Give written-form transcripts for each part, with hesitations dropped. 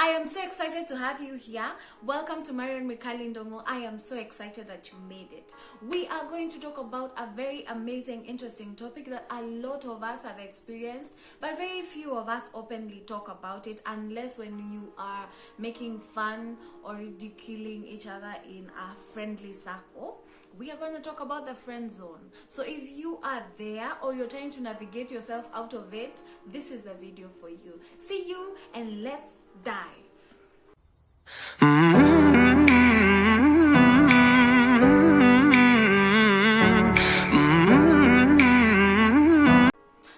I am so excited to have you here. Welcome to Ndung'u. I am so excited that you made it. We are going to talk about a very amazing, interesting topic that a lot of us have experienced, but very few of us openly talk about it, unless when you are making fun or ridiculing each other in a friendly circle. We are going to talk about the friend zone. So if you are there or you're trying to navigate yourself out of it, this is the video for you. See you and let's dive.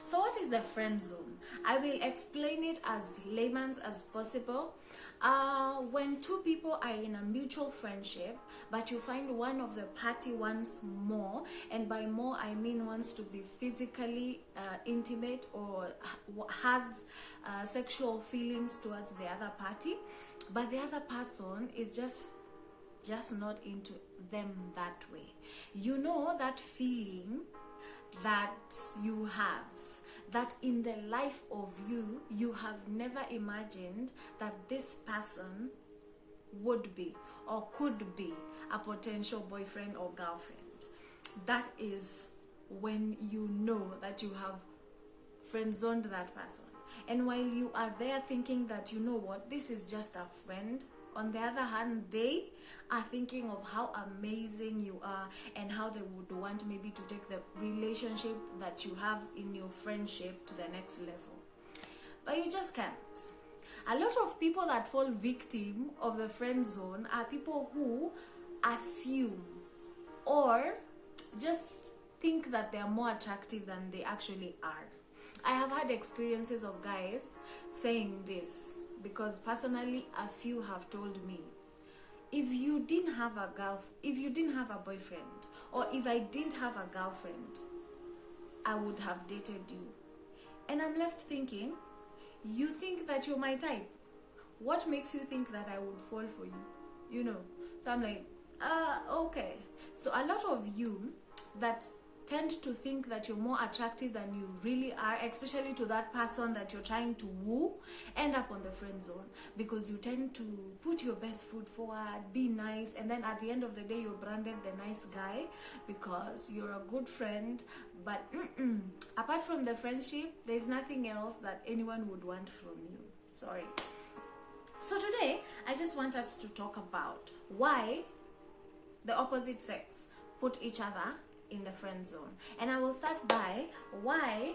So what is the friend zone? I will explain it as layman's as possible. When two people are in a mutual friendship, but you find one of the party wants more, and by more I mean wants to be physically intimate or has sexual feelings towards the other party, but the other person is just not into them that way. You know that feeling that you have, that in the life of you have never imagined that this person would be or could be a potential boyfriend or girlfriend. That is when you know that you have friend-zoned that person. And while you are there thinking that, you know what, this is just a friend, on the other hand, they are thinking of how amazing you are and how they would want maybe to take the relationship that you have in your friendship to the next level. But you just can't. A lot of people that fall victim of the friend zone are people who assume or just think that they are more attractive than they actually are. I have had experiences of guys saying this, because personally a few have told me, if you didn't have a boyfriend, or if I didn't have a girlfriend, I would have dated you. And I'm left thinking, you think that you're my type? What makes you think that I would fall for you? You know? So I'm like, okay. So a lot of you that tend to think that you're more attractive than you really are, especially to that person that you're trying to woo, end up on the friend zone, because you tend to put your best foot forward, be nice, and then at the end of the day you're branded the nice guy because you're a good friend. But apart from the friendship, there's nothing else that anyone would want from you. Sorry. So today I just want us to talk about why the opposite sex put each other in the friend zone. And I will start by why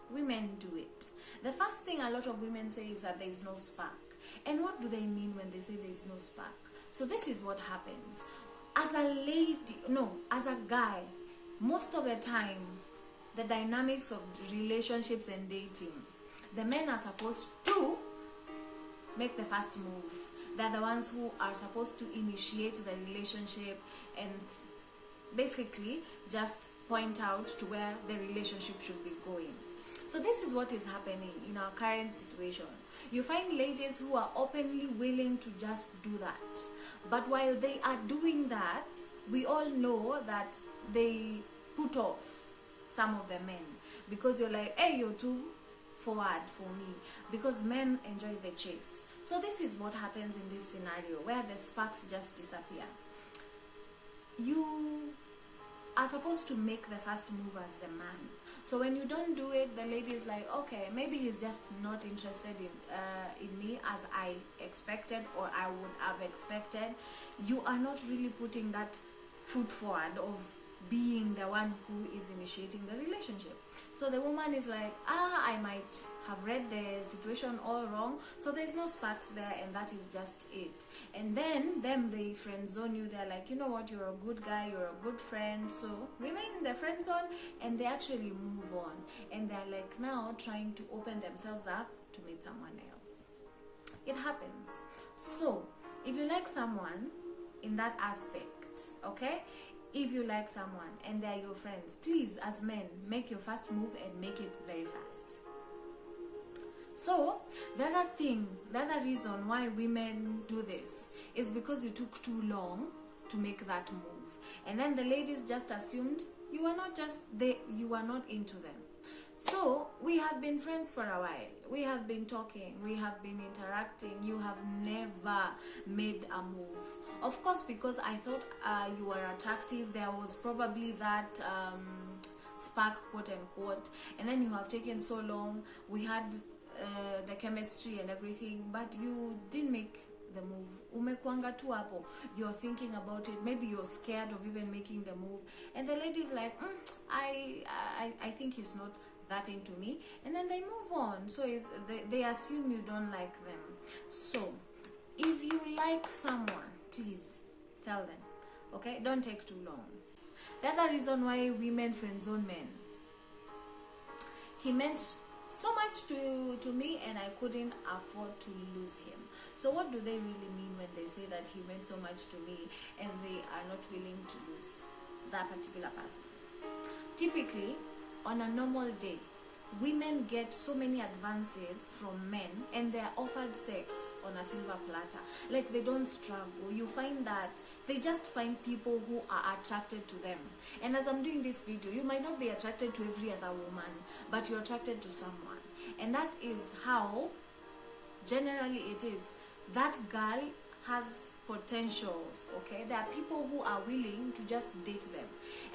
women do it. The first thing a lot of women say is that there is no spark. And what do they mean when they say there is no spark? So this is what happens. As a guy, most of the time, the dynamics of relationships and dating, the men are supposed to make the first move. They're the ones who are supposed to initiate the relationship and basically just point out to where the relationship should be going. So this is what is happening in our current situation. You find ladies who are openly willing to just do that, but while they are doing that, we all know that they put off some of the men, because you're like, hey, you're too forward for me, because men enjoy the chase. So this is what happens in this scenario where the sparks just disappear. You are supposed to make the first move as the man. So when you don't do it, the lady is like, okay, maybe he's just not interested in me as I expected or I would have expected. You are not really putting that foot forward of being the one who is initiating the relationship. So the woman is like, I might have read the situation all wrong, so there's no sparks there, and that is just it. And then they friend zone you. They're like, you know what, you're a good guy, you're a good friend, so remain in the friend zone, and they actually move on, and they're like now trying to open themselves up to meet someone else. It happens. So if you like someone in that aspect, okay, if you like someone and they're your friends, please, as men, make your first move and make it very fast. So the other reason why women do this is because you took too long to make that move, and then the ladies just assumed you are not into them. So we have been friends for a while. We have been talking. We have been interacting. You have never made a move. Of course, because I thought you were attractive. There was probably that spark, quote unquote. And then you have taken so long. We had the chemistry and everything, but you didn't make the move. Umekwanga tu hapo, you're thinking about it. Maybe you're scared of even making the move, and the lady's like, I think he's not that into me, and then they move on. So they assume you don't like them. So if you like someone, please tell them, okay? Don't take too long. The other reason why women friendzone men: he meant so much to me, and I couldn't afford to lose him. So what do they really mean when they say that he meant so much to me and they are not willing to lose that particular person? Typically, on a normal day, women get so many advances from men, and they are offered sex on a silver platter. Like, they don't struggle. You find that they just find people who are attracted to them. And as I'm doing this video, you might not be attracted to every other woman, but you're attracted to someone. And that is how generally it is. That girl has potentials, okay? There are people who are willing to just date them.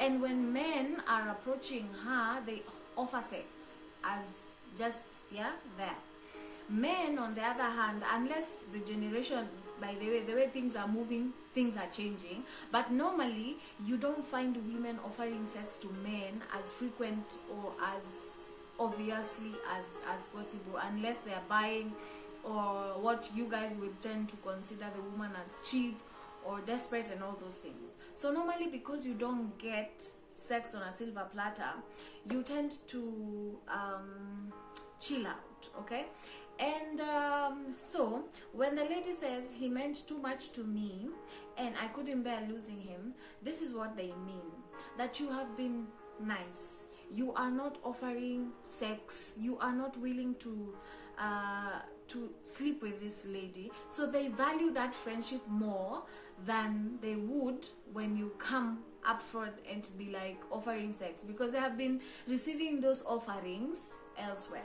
And when men are approaching her, they offer sex as just, there. Men, on the other hand, unless the generation, by the way things are moving, things are changing, but normally you don't find women offering sex to men as frequent or as obviously as possible, unless they are buying, or what you guys would tend to consider the woman as cheap or desperate and all those things. So normally, because you don't get sex on a silver platter, you tend to chill out, okay? And so when the lady says he meant too much to me and I couldn't bear losing him, this is what they mean: that you have been nice, you are not offering sex, you are not willing to sleep with this lady, so they value that friendship more than they would when you come up front and be like offering sex, because they have been receiving those offerings elsewhere.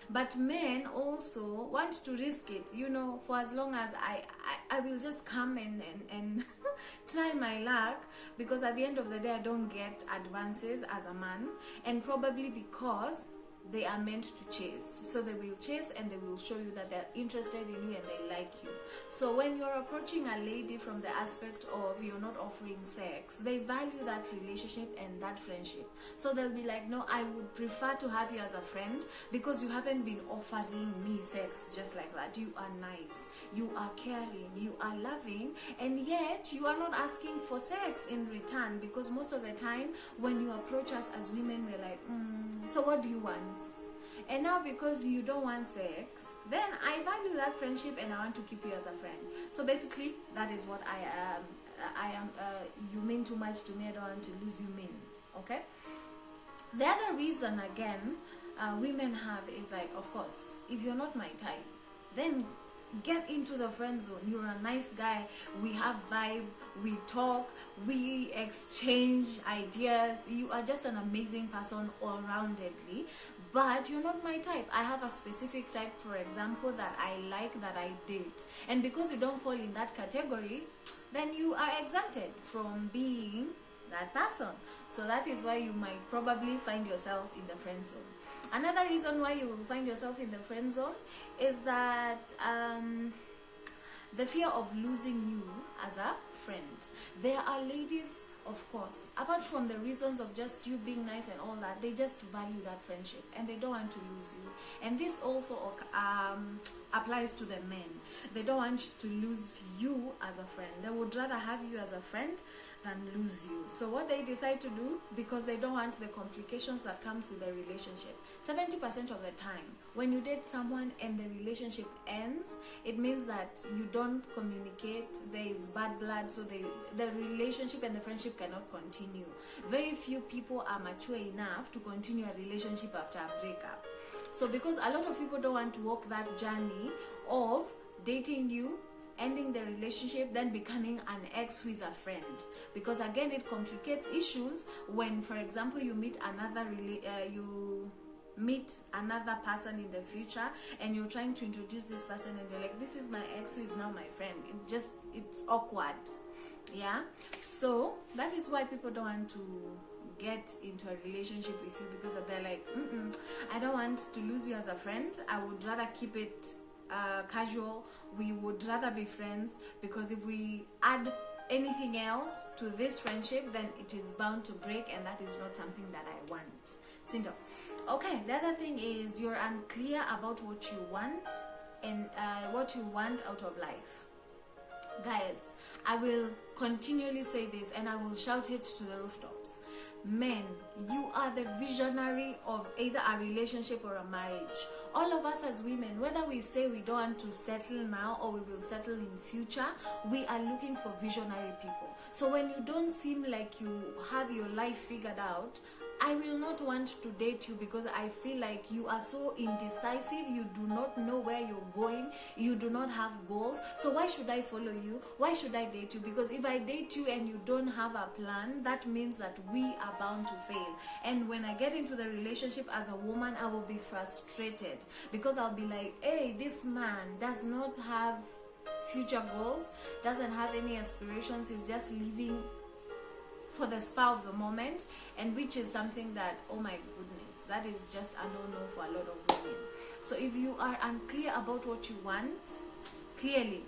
But men also want to risk it, you know, for as long as I will just come and try my luck, because at the end of the day I don't get advances as a man, and probably because they are meant to chase. So they will chase and they will show you that they're interested in you and they like you. So when you're approaching a lady from the aspect of you're not offering sex, they value that relationship and that friendship. So they'll be like, no, I would prefer to have you as a friend, because you haven't been offering me sex just like that. You are nice, you are caring, you are loving, and yet you are not asking for sex in return, because most of the time when you approach us as women, we're like, so what do you want? And now, because you don't want sex, then I value that friendship and I want to keep you as a friend. So basically, that is what I am. You mean too much to me, I don't want to lose you mean, okay? The other reason, again, women have is like, of course, if you're not my type, then get into the friend zone. You're a nice guy, we have vibe, we talk, we exchange ideas, you are just an amazing person all-roundedly, but you're not my type. I have a specific type, for example, that I like, that I date, and because you don't fall in that category, then you are exempted from being that person. So that is why you might probably find yourself in the friend zone. Another reason why you will find yourself in the friend zone is that the fear of losing you as a friend. There are ladies, of course, apart from the reasons of just you being nice and all that, they just value that friendship and they don't want to lose you. And this also applies to the men. They don't want to lose you as a friend. They would rather have you as a friend than lose you. So what they decide to do, because they don't want the complications that come to the relationship, 70% of the time when you date someone and the relationship ends, it means that you don't communicate, there is bad blood, so the relationship and the friendship cannot continue. Very few people are mature enough to continue a relationship after a breakup. So because a lot of people don't want to walk that journey of dating you, ending the relationship, then becoming an ex who is a friend, because again it complicates issues when, for example, you meet another meet another person in the future, and you're trying to introduce this person, and you're like, this is my ex who is now my friend. It's awkward. Yeah, so that is why people don't want to get into a relationship with you, because they're like, I don't want to lose you as a friend. I would rather keep it casual. We would rather be friends, because if we add anything else to this friendship, then it is bound to break, and that is not something that I want. Sindo. Okay, the other thing is you're unclear about what you want, and what you want out of life. Guys, I will continually say this, and I will shout it to the rooftops. Men, you are the visionary of either a relationship or a marriage. All of us as women, whether we say we don't want to settle now or we will settle in future, we are looking for visionary people. So when you don't seem like you have your life figured out, I will not want to date you, because I feel like you are so indecisive. You do not know where you're going. You do not have goals. So why should I follow you? Why should I date you? Because if I date you and you don't have a plan, that means that we are bound to fail. And when I get into the relationship as a woman, I will be frustrated, because I'll be like, hey, this man does not have future goals, doesn't have any aspirations. He's just living for the spur of the moment, and which is something that, oh my goodness, that is just a no-no for a lot of women. So if you are unclear about what you want, clearly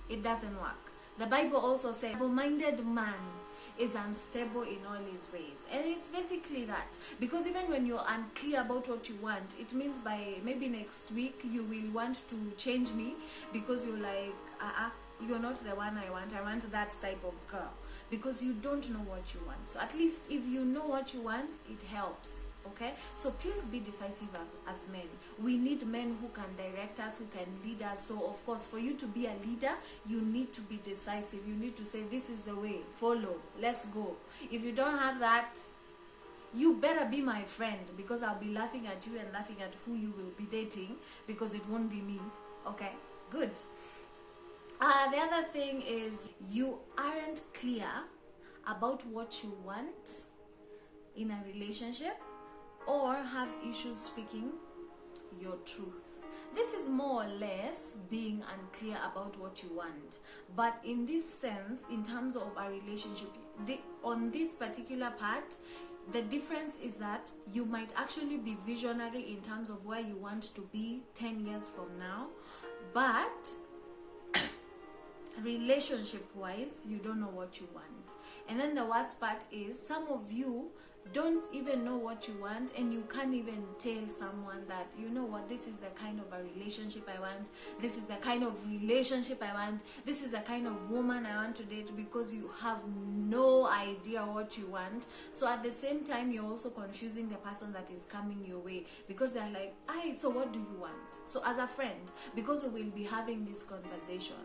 it doesn't work. The Bible also says, a double-minded man is unstable in all his ways. And it's basically that, because even when you're unclear about what you want, it means by maybe next week you will want to change me, because you're like, you're not the one I want that type of girl, because you don't know what you want. So at least if you know what you want, it helps. Okay, so please be decisive as men. We need men who can direct us, who can lead us. So of course, for you to be a leader, you need to be decisive. You need to say, this is the way, follow, let's go. If you don't have that, you better be my friend, because I'll be laughing at you and laughing at who you will be dating, because it won't be me. Okay, good. The other thing is you aren't clear about what you want in a relationship, or have issues speaking your truth. This is more or less being unclear about what you want. But in this sense, in terms of a relationship, on this particular part, the difference is that you might actually be visionary in terms of where you want to be 10 years from now, but relationship wise, you don't know what you want. And then the worst part is, some of you don't even know what you want, and you can't even tell someone that, you know what, this is the kind of a relationship I want, this is the kind of relationship I want, this is the kind of woman I want to date, because you have no idea what you want. So at the same time, you're also confusing the person that is coming your way, because they're like, so what do you want? So as a friend, because we will be having this conversation,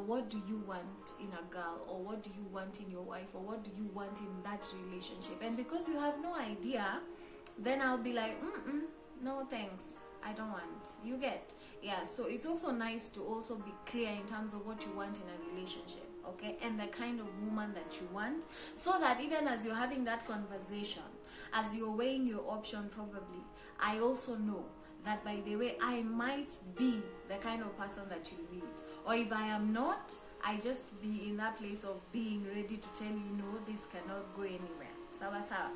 what do you want in a girl, or what do you want in your wife, or what do you want in that relationship? And because you have no idea, then I'll be like, no thanks, I don't want. You get? Yeah, so it's also nice to also be clear in terms of what you want in a relationship, okay, and the kind of woman that you want, so that even as you're having that conversation, as you're weighing your option, probably, I also know that, by the way, I might be the kind of person that you need. Or if I am not, I just be in that place of being ready to tell you, no, this cannot go anywhere. Sawa sawa.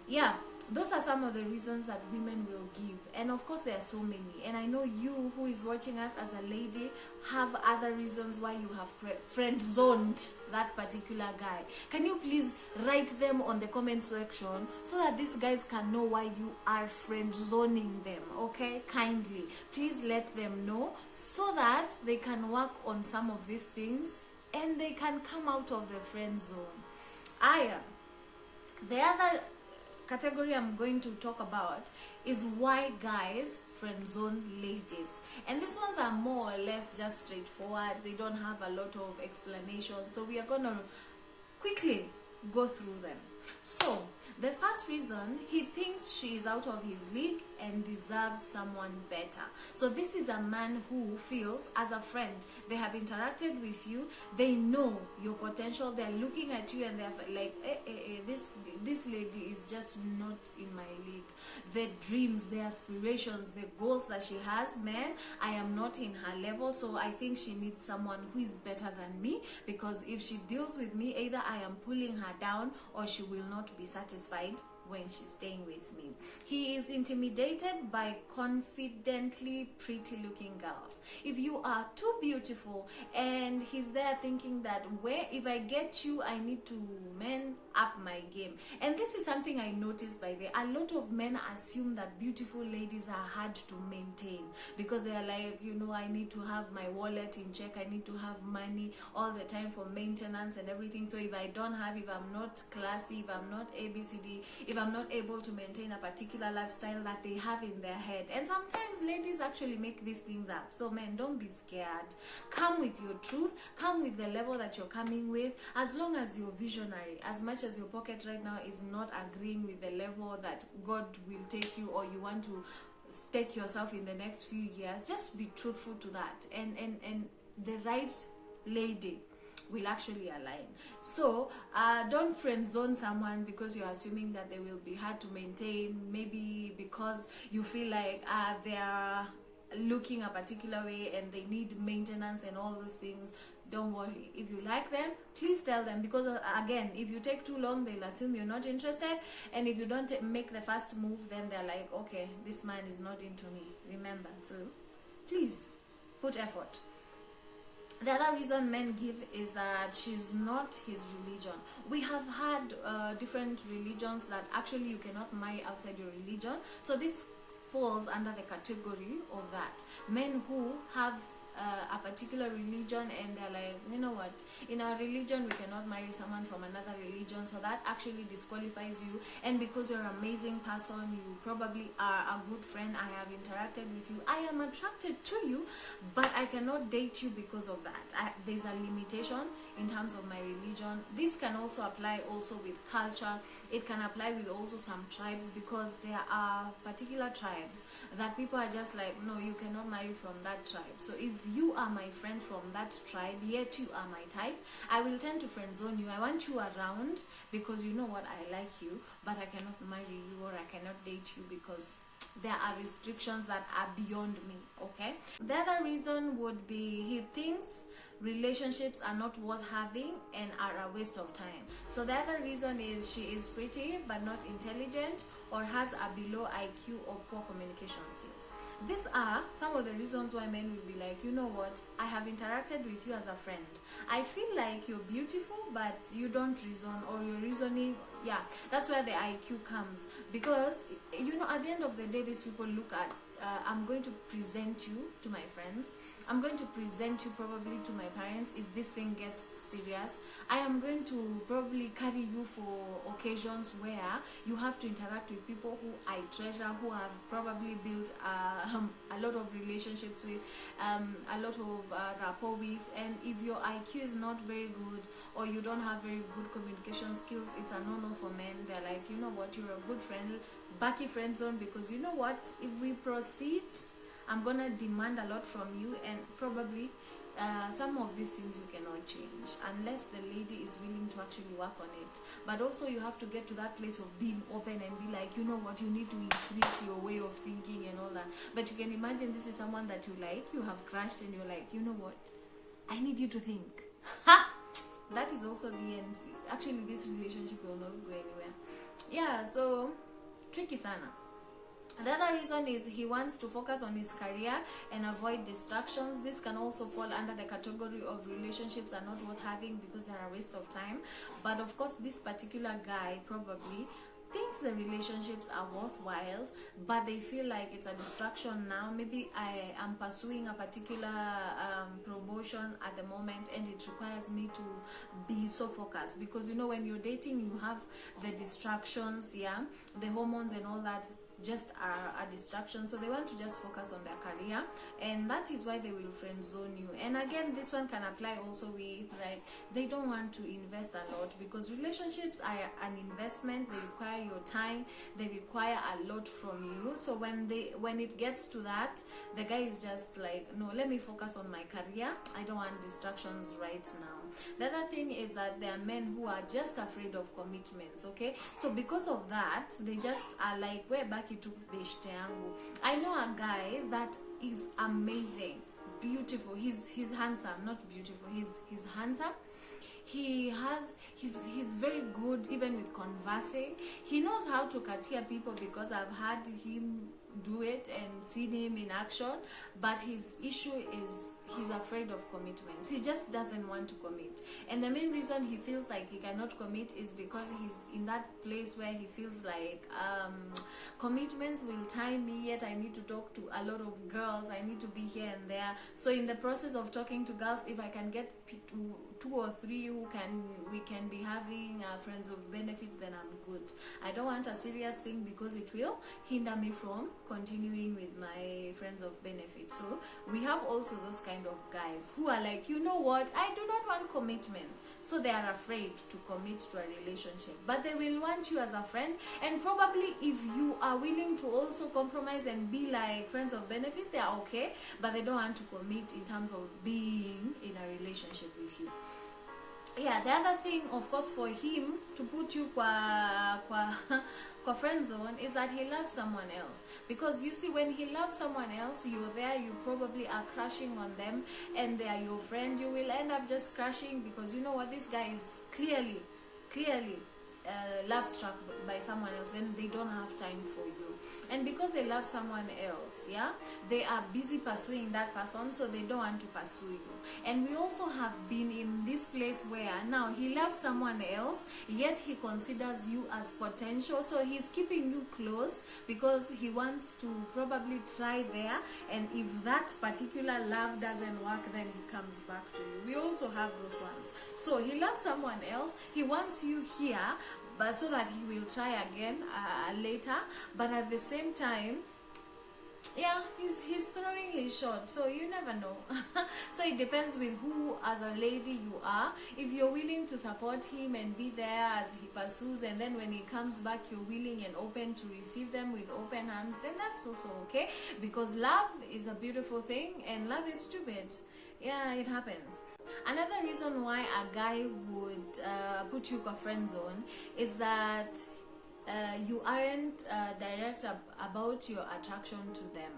Yeah, those are some of the reasons that women will give. And of course, there are so many. And I know you who is watching us as a lady have other reasons why you have friend-zoned that particular guy. Can you please write them on the comment section, so that these guys can know why you are friend-zoning them, okay? Kindly. Please let them know, so that they can work on some of these things and they can come out of the friend zone. The other category I'm going to talk about is why guys friend zone ladies, and these ones are more or less just straightforward. They don't have a lot of explanation, so we are gonna quickly go through them. So the first reason, he thinks she is out of his league and deserves someone better. So this is a man who feels, as a friend, they have interacted with you, they know your potential, they're looking at you and they're like, this lady is just not in my league. The dreams, the aspirations, the goals that she has, man, I am not in her level, so I think she needs someone who is better than me, because if she deals with me, either I am pulling her down or she will not be satisfied when she's staying with me. He is intimidated by confidently pretty looking girls. If you are too beautiful and he's there thinking that, where if I get you, I need to man up my game. And this is something I noticed, by the way. A lot of men assume that beautiful ladies are hard to maintain, because they are like, you know, I need to have my wallet in check, I need to have money all the time for maintenance and everything. So if I don't have, if I'm not classy, if I'm not ABCD, if I'm not able to maintain a particular lifestyle that they have in their head. And sometimes ladies actually make these things up. So men, don't be scared. Come with your truth, come with the level that you're coming with, as long as you're visionary. As much as your pocket right now is not agreeing with the level that God will take you, or you want to take yourself in the next few years, just be truthful to that, and the right lady will actually align. So don't friend zone someone because you're assuming that they will be hard to maintain, maybe because you feel like they are looking a particular way and they need maintenance and all those things. Don't worry. If you like them, please tell them, because again, if you take too long, they'll assume you're not interested, and if you don't make the first move, then they're like, okay, this man is not into me. Remember, so please put effort. The other reason men give is that she's not his religion. We have had different religions that actually you cannot marry outside your religion. So this falls under the category of that. Men who have a particular religion and they're like, you know what, in our religion we cannot marry someone from another religion, so that actually disqualifies you. And because you're an amazing person, you probably are a good friend, I have interacted with you, I am attracted to you, but I cannot date you because of that. There's a limitation in terms of my religion. This can also apply also with culture. It can apply with also some tribes, because there are particular tribes that people are just like, no, you cannot marry from that tribe. So if you are my friend from that tribe, yet you are my type, I will tend to friend zone you. I want you around because you know what, I like you, but I cannot marry you or I cannot date you because there are restrictions that are beyond me. Okay, the other reason would be he thinks relationships are not worth having and are a waste of time. So the other reason is she is pretty but not intelligent, or has a below IQ or poor communication skills. These are some of the reasons why men will be like, you know what, I have interacted with you as a friend, I feel like you're beautiful but you don't reason, or your reasoning, yeah, that's where the IQ comes. Because you know, at the end of the day, these people look at I'm going to present you to my friends, I'm going to present you probably to my parents if this thing gets serious, I am going to probably carry you for occasions where you have to interact with people who I treasure, who have probably built a lot of relationships with, a lot of rapport with. And if your IQ is not very good, or you don't have very good communication skills, it's a no-no for men. They're like, you know what, you're a good friend, backy friend zone, because you know what, if we proceed, I'm gonna demand a lot from you, and probably some of these things you cannot change unless the lady is willing to actually work on it. But also you have to get to that place of being open and be like, you know what, you need to increase your way of thinking and all that. But you can imagine this is someone that you like, you have crashed, and you're like, you know what, I need you to think. Ha! That is also the end. Actually, this relationship will not go anywhere. Yeah, so tricky sana. The other reason is he wants to focus on his career and avoid distractions. This can also fall under the category of relationships are not worth having because they're a waste of time. But of course, this particular guy probably thinks the relationships are worthwhile, but they feel like it's a distraction now. Maybe I am pursuing a particular promotion at the moment, and it requires me to be so focused, because you know, when you're dating, you have the distractions, yeah, the hormones and all that. just a distraction. So they want to just focus on their career, and that is why they will friend zone you. And again, this one can apply also with, like, they don't want to invest a lot, because relationships are an investment. They require your time, they require a lot from you. So when it gets to that, the guy is just like, no, let me focus on my career, I don't want distractions right now. The other thing is that there are men who are just afraid of commitments, okay? So because of that, they just are like, where baki tu beshte yangu. I know a guy that is amazing, beautiful, he's handsome, not beautiful, he's handsome. He's very good even with conversing. He knows how to katia people, because I've had him do it and seen him in action. But his issue is he's afraid of commitments. He just doesn't want to commit, and the main reason he feels like he cannot commit is because he's in that place where he feels like commitments will tie me, yet I need to talk to a lot of girls, I need to be here and there. So in the process of talking to girls, if I can get two or three we can be having friends of benefit, then I'm good. I don't want a serious thing, because it will hinder me from continuing with my friends of benefit. So we have also those kind of guys who are like, you know what, I do not want commitments. So they are afraid to commit to a relationship, but they will want you as a friend. And probably if you are willing to also compromise and be like friends of benefit, they are okay, but they don't want to commit in terms of being in a relationship with you. Yeah, the other thing, of course, for him to put you kwa friend zone is that he loves someone else. Because you see, when he loves someone else, you're there, you probably are crushing on them, and they are your friend. You will end up just crushing, because you know what, this guy is clearly love struck by someone else, and they don't have time for you. And because they love someone else, yeah, they are busy pursuing that person, so they don't want to pursue you. And we also have been in this place where now he loves someone else, yet he considers you as potential. So he's keeping you close because he wants to probably try there, and if that particular love doesn't work, then he comes back to you. We also have those ones. So he loves someone else, he wants you here, but so that he will try again later. But at the same time, yeah, he's throwing his shot, so you never know. So it depends with who as a lady you are. If you're willing to support him and be there as he pursues, and then when he comes back you're willing and open to receive them with open arms, then that's also okay, because love is a beautiful thing and love is stupid. Yeah, it happens. Another reason why a guy would put you in a friend zone is that you aren't direct about your attraction to them,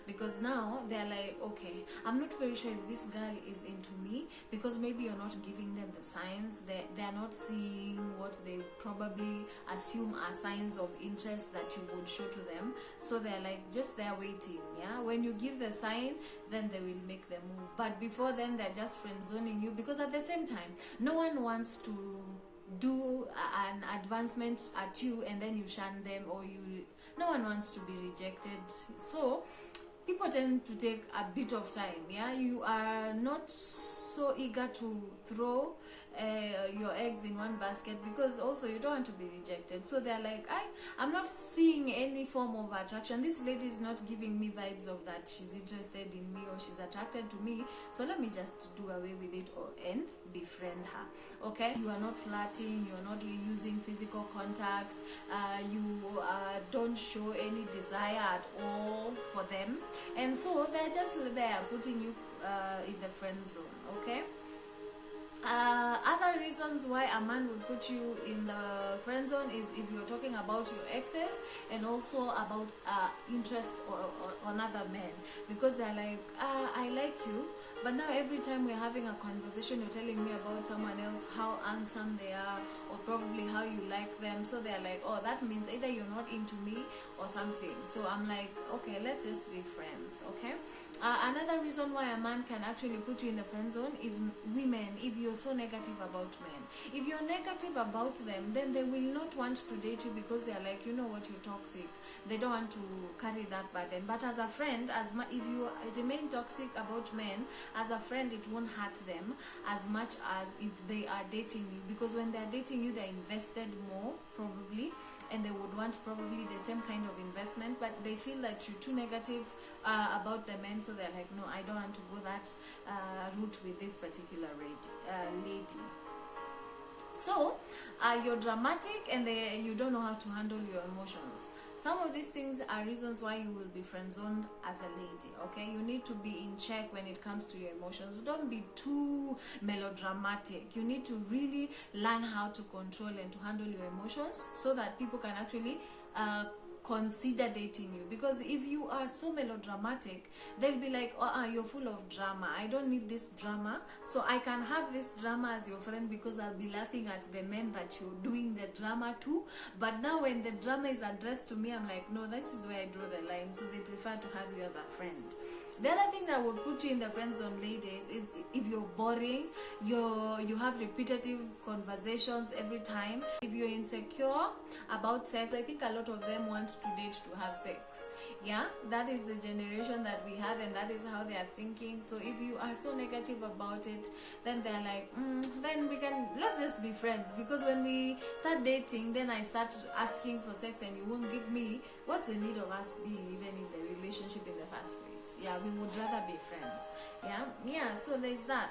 because now they're like, okay, I'm not very sure if this girl is into me, because maybe you're not giving them the signs. They're not seeing what they probably assume are signs of interest that you would show to them. So they're like, just they're waiting. Yeah, when you give the sign, then they will make the move. But before then, they're just friend zoning you, because at the same time, no one wants to do an advancement at you and then you shun them, or no one wants to be rejected. So people tend to take a bit of time. Yeah, you are not so eager to throw your eggs in one basket, because also you don't want to be rejected. So they're like, I'm not seeing any form of attraction. This lady is not giving me vibes of that she's interested in me or she's attracted to me, so let me just do away with it and befriend her. Okay, you are not flirting, you're not using physical contact, you don't show any desire at all for them, and so they're just there putting you in the friend zone. Okay. Other reasons why a man would put you in the friend zone is if you're talking about your exes, and also about interest on other men, because they're like, I like you, but now every time we're having a conversation you're telling me about someone else, how handsome they are, or probably how you like them. So they're like, oh, that means either you're not into me or something. So I'm like, okay, let's just be friends. Okay. Another reason why a man can actually put you in the friend zone is women. If you're so negative about men, if you're negative about them, then they will not want to date you, because they're like, you know what, you're toxic. They don't want to carry that burden. But as a friend, if you remain toxic about men, as a friend, it won't hurt them as much as if they are dating you, because when they're dating you, they're invested more probably, and they would want probably the same kind of investment, but they feel that you're too negative about the men, so they're like, no, I don't want to go that route with this particular lady. So you're dramatic, and you don't know how to handle your emotions. Some of these things are reasons why you will be friend zoned as a lady. Okay, you need to be in check when it comes to your emotions. Don't be too melodramatic. You need to really learn how to control and to handle your emotions, so that people can actually consider dating you. Because if you are so melodramatic, they'll be like, you're full of drama, I don't need this drama, so I can have this drama as your friend, because I'll be laughing at the men that you're doing the drama to. But now when the drama is addressed to me, I'm like, no, this is where I draw the line. So they prefer to have you as a friend. The other thing that would put you in the friend zone, ladies, is if you're boring, you have repetitive conversations every time. If you're insecure about sex, I think a lot of them want to date to have sex. Yeah, that is the generation that we have, and that is how they are thinking. So if you are so negative about it, then they're like, then let's just be friends. Because when we start dating, then I start asking for sex and you won't give me, what's the need of us being even in the relationship in the first place? Yeah, we would rather be friends. Yeah, so there's that.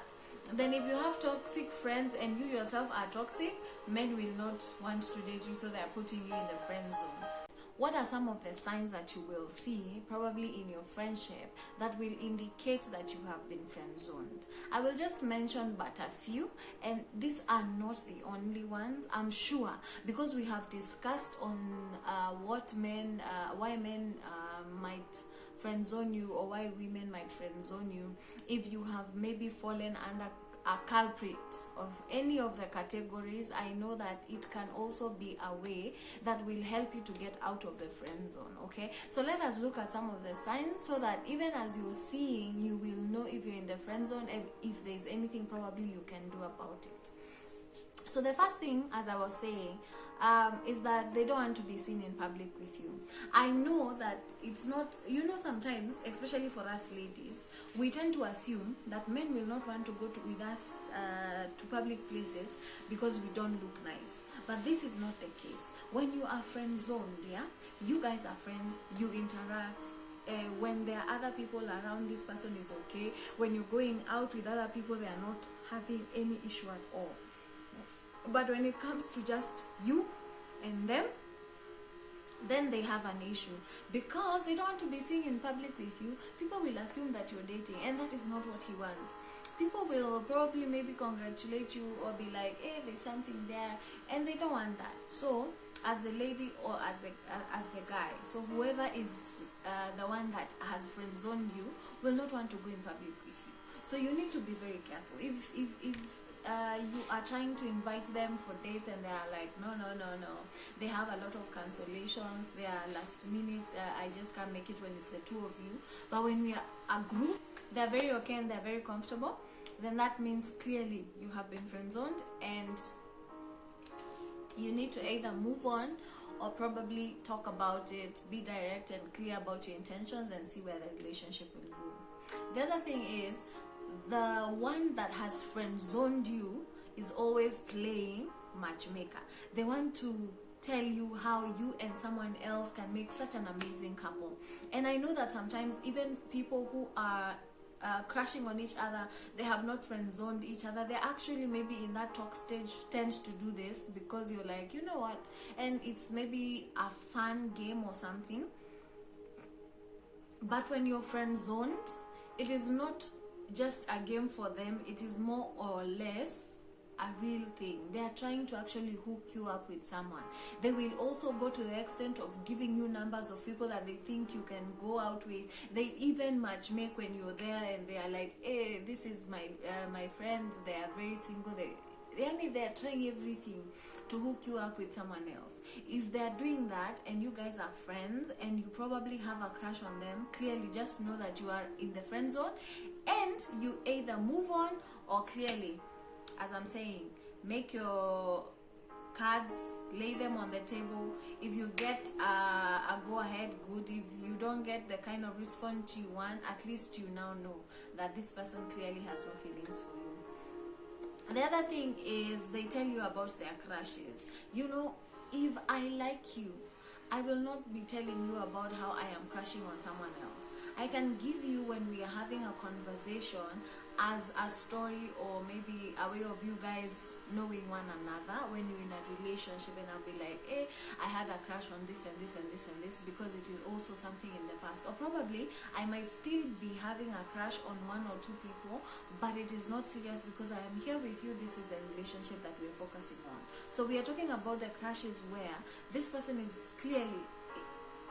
Then if you have toxic friends and you yourself are toxic, men will not want to date you, so they are putting you in the friend zone. What are some of the signs that you will see probably in your friendship that will indicate that you have been friend zoned? I will just mention but a few, and these are not the only ones, I'm sure, because we have discussed on why men might friend zone you, or why women might friend zone you. If you have maybe fallen under a culprit of any of the categories, I know that it can also be a way that will help you to get out of the friend zone. Okay, so let us look at some of the signs, so that even as you're seeing, you will know if you're in the friend zone, and if there's anything probably you can do about it. So the first thing, as I was saying, is that they don't want to be seen in public with you. I know that it's not, sometimes, especially for us ladies, we tend to assume that men will not want to go with us to public places because we don't look nice. But this is not the case. When you are friend zoned, you guys are friends, you interact. When there are other people around, this person is okay. When you're going out with other people, they are not having any issue at all. But when it comes to just you and them, then they have an issue, because they don't want to be seen in public with you. People will assume that you're dating, and that is not what he wants. People will probably maybe congratulate you or be like, hey, there's something there, and they don't want that. So as the lady or as the guy, so whoever is the one that has friend zoned you will not want to go in public with you. So you need to be very careful. If you are trying to invite them for dates and they are like, no, they have a lot of cancellations, they are last minute, I just can't make it when it's the two of you. But when we are a group, they're very okay and they're very comfortable, then that means clearly you have been friend zoned, and you need to either move on or probably talk about it, be direct and clear about your intentions, and see where the relationship will go. The other thing is, the one that has friend zoned you is always playing matchmaker. They want to tell you how you and someone else can make such an amazing couple. And I know that sometimes even people who are crashing on each other, they have not friend zoned each other. They actually maybe in that talk stage tend to do this because you're like, you know what, and it's maybe a fun game or something. But when you're friend zoned, it is not just a game for them, it is more or less a real thing. They are trying to actually hook you up with someone. They will also go to the extent of giving you numbers of people that they think you can go out with. They even matchmake when you're there, and they are like, hey, this is my friend, they are very single. They're trying everything to hook you up with someone else. If they're doing that and you guys are friends and you probably have a crush on them, clearly just know that you are in the friend zone, and you either move on or clearly, as I'm saying, make your cards, lay them on the table. If you get a go ahead, good. If you don't get the kind of response you want, at least you now know that this person clearly has no feelings for you. The other thing is, they tell you about their crushes. if I like you, I will not be telling you about how I am crushing on someone else. I can give you, when we are having a conversation, as a story, or maybe a way of you guys knowing one another when you're in a relationship, and I'll be like, hey, I had a crush on this and this and this and this, because it is also something in the past. Or probably I might still be having a crush on one or two people, but it is not serious because I am here with you. This is the relationship that we're focusing on. So we are talking about the crushes where this person is clearly,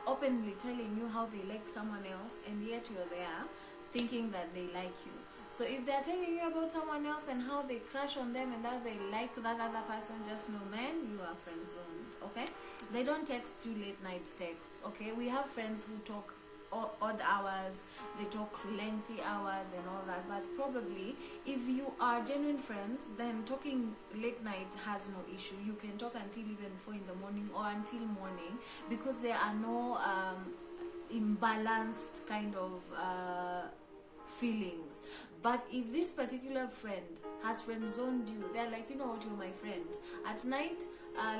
openly telling you how they like someone else, and yet you're there thinking that they like you. So if they're telling you about someone else and how they crush on them and that they like that other person, just know, man, you are friend zoned. Okay, they don't text you late night texts. Okay, we have friends who talk odd hours, they talk lengthy hours and all that, but probably if you are genuine friends, then talking late night has no issue. You can talk until even 4 in the morning or until morning, because there are no imbalanced kind of feelings. But if this particular friend has friend zoned you, they're like, you know what, you're my friend. At night,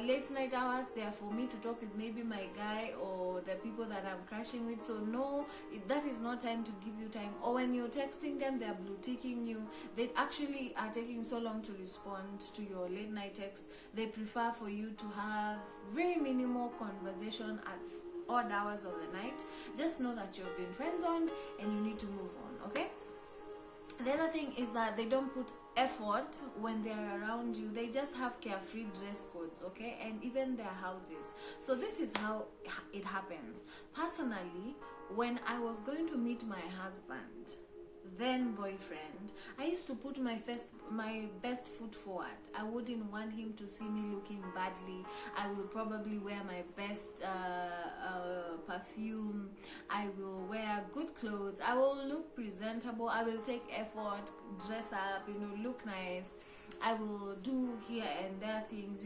late night hours, they are for me to talk with maybe my guy or the people that I'm crashing with. So no, that is not time to give you time. Or when you're texting them, they're blue ticking you. They actually are taking so long to respond to your late night texts. They prefer for you to have very minimal conversation at odd hours of the night. Just know that you've been friend zoned and you need to move on. Okay, the other thing is that they don't put effort when they're around you. They just have carefree dress codes, okay, and even their houses. So this is how it happens. Personally, when I was going to meet my husband, then boyfriend, I used to put my best foot forward. I wouldn't want him to see me looking badly. I will probably wear my best perfume. I will wear good clothes. I will look presentable. I will take effort, dress up, look nice. I will do here and there things,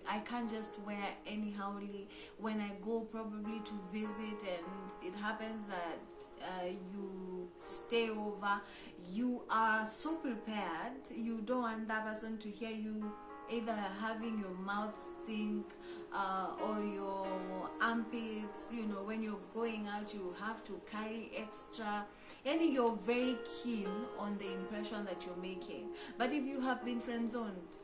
I can't just wear anyhowly. When I go probably to visit and it happens that you stay over, you are so prepared. You don't want that person to hear you either having your mouth stink or your armpits. When you're going out, you have to carry extra, and you're very keen on the impression that you're making. But if you have been friend zoned,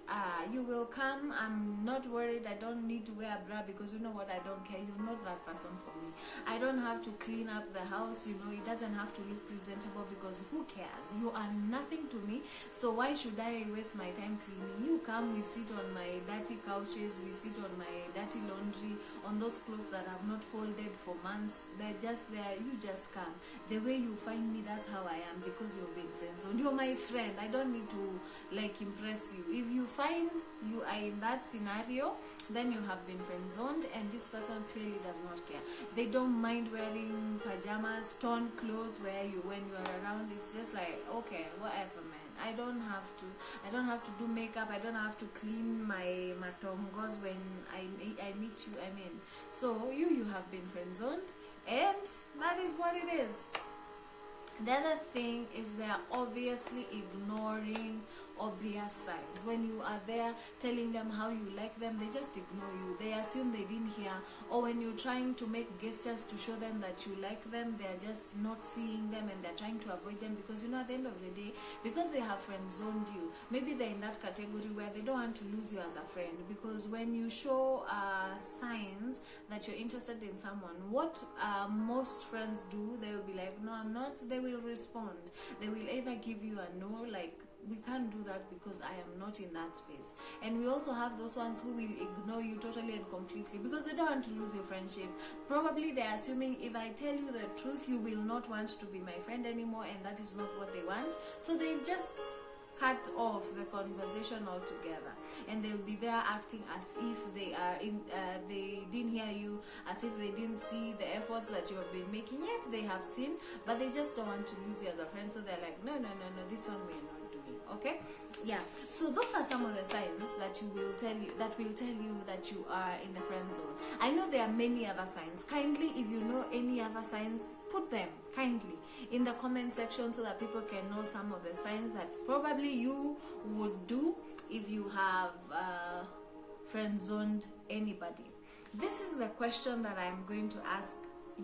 you will come. I'm not worried. I don't need to wear a bra because you know what, I don't care. You're not that person for me. I don't have to clean up the house. It doesn't have to look presentable because who cares? You are nothing to me. So why should I waste my time cleaning? You come, we sit on my dirty couches, we sit on my dirty laundry, on those clothes that have not folded for months. They're just there. You just come. The way you find me, that's how I am, because you've been friends. So you're my friend. I don't need to impress you. If you find you are in that scenario, then you have been friend zoned, and this person clearly does not care. They don't mind wearing pajamas, torn clothes when you are around. It's just like, okay, whatever, man. I don't have to do makeup. I don't have to clean my matongos when I meet you. So you have been friend zoned, and that is what it is. The other thing is they are obviously ignoring obvious signs. When you are there telling them how you like them, they just ignore you. They assume they didn't hear. Or when you're trying to make gestures to show them that you like them, they're just not seeing them and they're trying to avoid them, because at the end of the day, because they have friend zoned you, maybe they're in that category where they don't want to lose you as a friend. Because when you show signs that you're interested in someone, what most friends do, they will be like, no, I'm not. They will respond. They will either give you a no, like, we can't do that because I am not in that space. And we also have those ones who will ignore you totally and completely because they don't want to lose your friendship. Probably they're assuming if I tell you the truth, you will not want to be my friend anymore, and that is not what they want. So they just cut off the conversation altogether, and they'll be there acting as if they are they didn't hear you, as if they didn't see the efforts that you have been making. Yet they have seen, but they just don't want to lose you as a friend. So they're like, no, this one we're not doing. Okay, yeah. So those are some of the signs that will tell you that you are in the friend zone. I know there are many other signs. Kindly, if you know any other signs, put them kindly in the comment section so that people can know some of the signs that probably you would do if you have friend zoned anybody? This is the question that I'm going to ask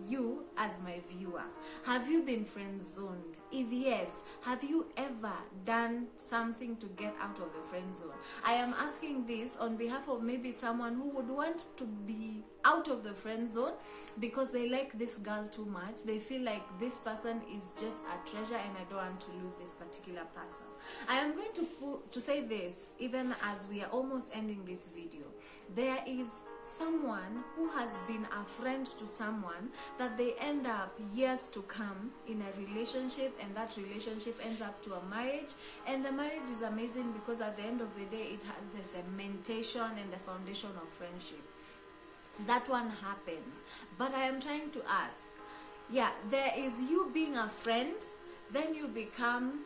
you as my viewer. Have you been friend zoned? If yes, have you ever done something to get out of the friend zone? I am asking this on behalf of maybe someone who would want to be out of the friend zone because they like this girl too much. They feel like this person is just a treasure and I don't want to lose this particular person. I am going to say this even as we are almost ending this video. There is someone who has been a friend to someone that they end up years to come in a relationship, and that relationship ends up to a marriage, and the marriage is amazing because at the end of the day it has the cementation and the foundation of friendship. That one happens. But I am trying to ask, yeah, there is you being a friend, then you become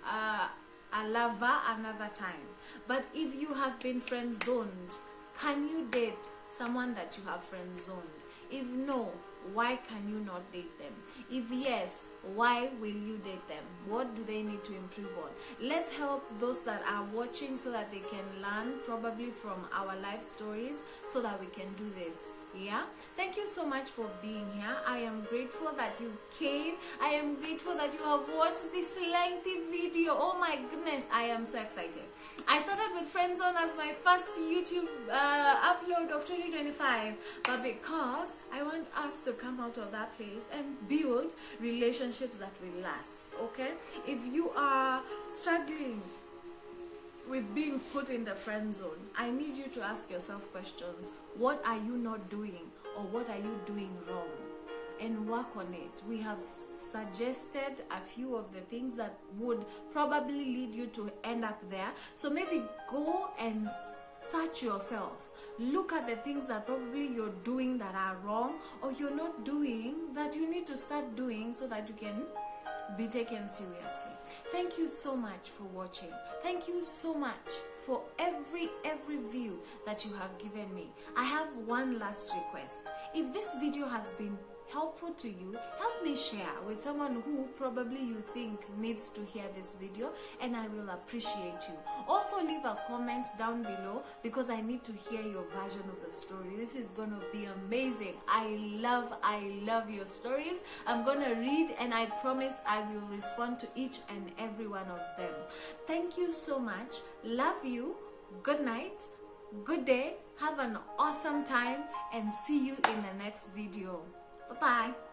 a lover another time. But if you have been friend zoned, can you date someone that you have friend zoned? If no, why can you not date them? If yes, why will you date them? What do they need to improve on? Let's help those that are watching so that they can learn probably from our life stories so that we can do this. Yeah, thank you so much for being here. I am grateful that you came. I am grateful that you have watched this lengthy video. Oh my goodness, I am so excited. I started with Friendzone as my first YouTube upload of 2025, but because I want us to come out of that place and build relationships that will last. Okay, if you are struggling with being put in the friend zone, I need you to ask yourself questions. What are you not doing, or what are you doing wrong? And work on it. We have suggested a few of the things that would probably lead you to end up there. So maybe go and search yourself. Look at the things that probably you're doing that are wrong, or you're not doing that you need to start doing so that you can be taken seriously. Thank you so much for watching. Thank you so much for every view that you have given me. I have one last request. If this video has been helpful to you, help me share with someone who probably you think needs to hear this video, and I will appreciate you. Also leave a comment down below because I need to hear your version of the story. This is gonna be amazing. I love your stories. I'm gonna read, and I promise I will respond to each and every one of them. Thank you so much. Love you. Good night, good day, have an awesome time, and see you in the next video. Bye-bye.